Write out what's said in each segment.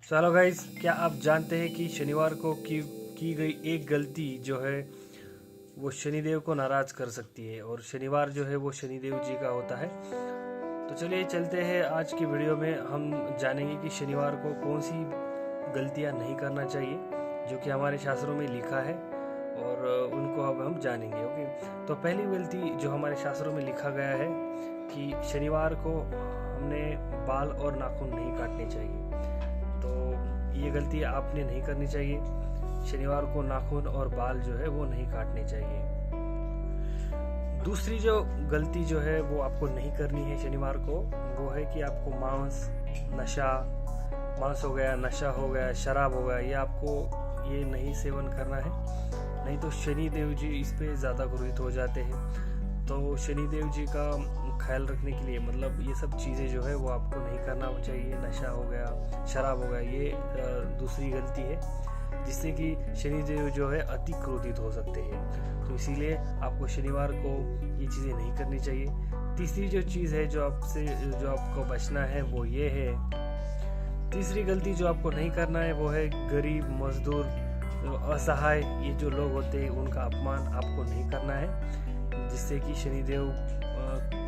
चलो गाइस, क्या आप जानते हैं कि शनिवार को की गई एक गलती जो है वो शनिदेव को नाराज कर सकती है। और शनिवार जो है वो शनिदेव जी का होता है। तो चलिए चलते हैं, आज की वीडियो में हम जानेंगे कि शनिवार को कौन सी गलतियां नहीं करना चाहिए जो कि हमारे शास्त्रों में लिखा है, और उनको अब हम जानेंगे। ओके, तो पहली गलती जो हमारे शास्त्रों में लिखा गया है कि शनिवार को हमने बाल और नाखून नहीं काटने चाहिए। तो ये गलती आपने नहीं करनी चाहिए। शनिवार को नाखून और बाल जो है वो नहीं काटने चाहिए। दूसरी जो गलती जो है वो आपको नहीं करनी है शनिवार को, वो है कि आपको मांस हो गया, नशा हो गया, शराब हो गया, ये आपको ये नहीं सेवन करना है। नहीं तो शनि देव जी इस पे ज़्यादा क्रोधित हो जाते हैं। तो शनि देव जी का ख्याल रखने के लिए मतलब ये सब चीज़ें जो है वो आपको नहीं करना चाहिए। नशा हो गया, शराब हो गया, ये दूसरी गलती है जिससे कि शनिदेव जो है अति क्रोधित हो सकते हैं। तो इसीलिए आपको शनिवार को ये चीज़ें नहीं करनी चाहिए। तीसरी जो चीज़ है जो आपको बचना है वो ये है, तीसरी गलती जो आपको नहीं करना है वो है गरीब, मजदूर, असहाय, ये जो लोग होते हैं उनका अपमान आपको नहीं करना है, जिससे कि शनिदेव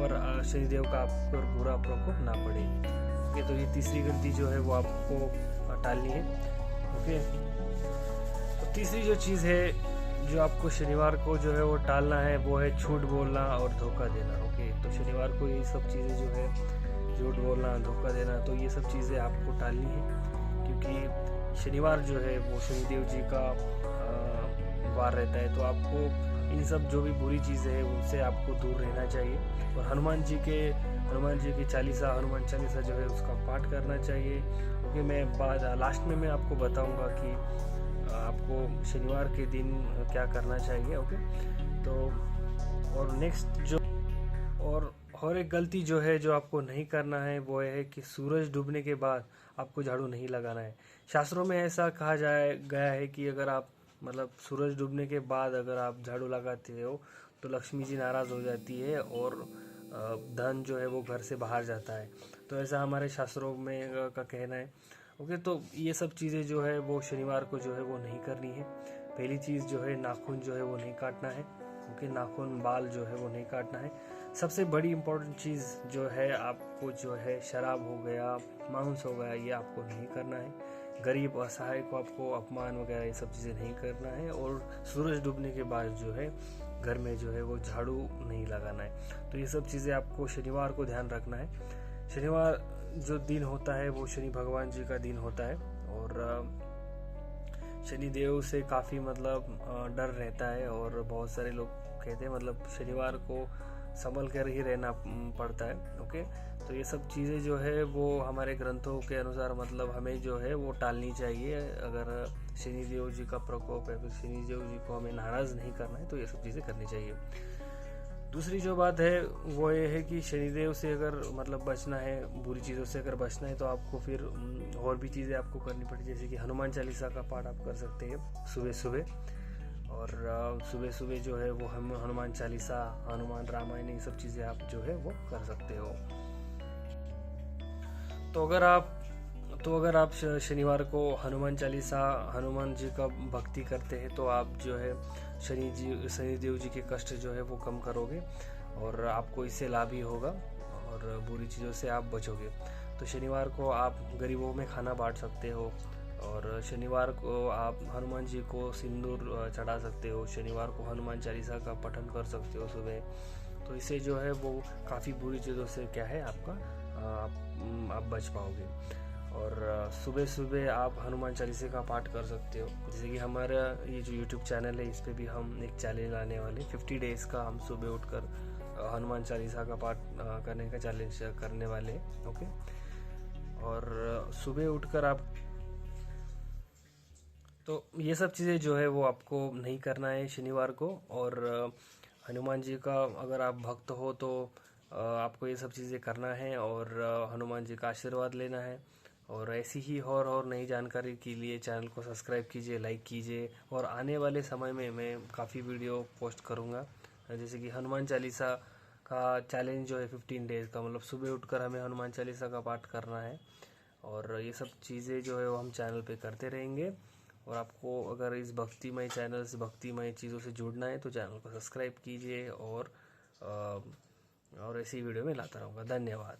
का आप पर बुरा प्रकोप ना पड़े। ओके, तो ये तीसरी गलती जो है वो आपको टालनी है। ओके, तो तीसरी जो चीज़ है जो आपको शनिवार को जो है वो टालना है वो है झूठ बोलना और धोखा देना। ओके, तो शनिवार को ये सब चीज़ें जो है झूठ बोलना, धोखा देना, तो ये सब चीज़ें आपको टालनी है, क्योंकि शनिवार जो है वो शनिदेव जी का वार रहता है। तो आपको इन सब जो भी बुरी चीज़ें हैं उनसे आपको दूर रहना चाहिए। और हनुमान जी की चालीसा, हनुमान चालीसा जो है उसका पाठ करना चाहिए। क्योंकि मैं लास्ट में मैं आपको बताऊंगा कि आपको शनिवार के दिन क्या करना चाहिए। ओके, तो और नेक्स्ट जो और एक गलती जो है जो आपको नहीं करना है वो है कि सूरज डूबने के बाद आपको झाड़ू नहीं लगाना है। शास्त्रों में ऐसा कहा गया है कि अगर आप मतलब सूरज डूबने के बाद अगर आप झाड़ू लगाते हो तो लक्ष्मी जी नाराज़ हो जाती है और धन जो है वो घर से बाहर जाता है। तो ऐसा हमारे शास्त्रों में का कहना है। ओके, तो ये सब चीज़ें जो है वो शनिवार को जो है वो नहीं करनी है। पहली चीज़ जो है नाखून जो है वो नहीं काटना है। ओके, नाखून, बाल जो है वो नहीं काटना है। सबसे बड़ी इम्पोर्टेंट चीज़ जो है आपको जो है शराब हो गया, मांस हो गया, ये आपको नहीं करना है। गरीब, असहाय को आपको अपमान वगैरह ये सब चीज़ें नहीं करना है। और सूरज डूबने के बाद जो है घर में जो है वो झाड़ू नहीं लगाना है। तो ये सब चीज़ें आपको शनिवार को ध्यान रखना है। शनिवार जो दिन होता है वो शनि भगवान जी का दिन होता है, और शनि देव से काफ़ी मतलब डर रहता है। और बहुत सारे लोग कहते हैं मतलब शनिवार को संभल कर ही रहना पड़ता है। ओके, तो ये सब चीज़ें जो है वो हमारे ग्रंथों के अनुसार मतलब हमें जो है वो टालनी चाहिए। अगर शनि देव जी का प्रकोप है, फिर शनि देव जी को हमें नाराज़ नहीं करना है, तो ये सब चीज़ें करनी चाहिए। दूसरी जो बात है वो ये है कि शनिदेव से अगर मतलब बचना है, बुरी चीज़ों से अगर बचना है, तो आपको फिर और भी चीज़ें आपको करनी पड़ती, जैसे कि हनुमान चालीसा का पाठ आप कर सकते हैं सुबह सुबह। और सुबह सुबह जो है वो हम हनुमान चालीसा, हनुमान रामायण, ये सब चीज़ें आप जो है वो कर सकते हो। तो अगर आप शनिवार को हनुमान चालीसा, हनुमान जी का भक्ति करते हैं तो आप जो है शनि देव जी के कष्ट जो है वो कम करोगे, और आपको इससे लाभ ही होगा, और बुरी चीज़ों से आप बचोगे। तो शनिवार को आप गरीबों में खाना बांट सकते हो, और शनिवार को आप हनुमान जी को सिंदूर चढ़ा सकते हो, शनिवार को हनुमान चालीसा का पठन कर सकते हो सुबह। तो इससे जो है वो काफ़ी बुरी चीज़ों से क्या है आपका आप बच पाओगे। और सुबह सुबह आप हनुमान चालीसा का पाठ कर सकते हो। जैसे कि हमारा ये जो यूट्यूब चैनल है इस पर भी हम एक चैलेंज लाने वाले 50 डेज़ का, हम सुबह उठकर हनुमान चालीसा का पाठ करने का चैलेंज करने वाले हैं। ओके, और सुबह उठकर आप, तो ये सब चीज़ें जो है वो आपको नहीं करना है शनिवार को। और हनुमान जी का अगर आप भक्त हो तो आपको ये सब चीज़ें करना है, और हनुमान जी का आशीर्वाद लेना है। और ऐसी ही और नई जानकारी के लिए चैनल को सब्सक्राइब कीजिए, लाइक कीजिए। और आने वाले समय में मैं काफ़ी वीडियो पोस्ट करूँगा, जैसे कि हनुमान चालीसा का चैलेंज जो है 15 डेज़ का, मतलब सुबह उठकर हमें हनुमान चालीसा का पाठ करना है। और ये सब चीज़ें जो है वो हम चैनल पे करते रहेंगे। और आपको अगर इस भक्तिमय चैनल से भक्तिमय चीज़ों से जुड़ना है तो चैनल को सब्सक्राइब कीजिए और ऐसी वीडियो में लाता रहूँगा। धन्यवाद।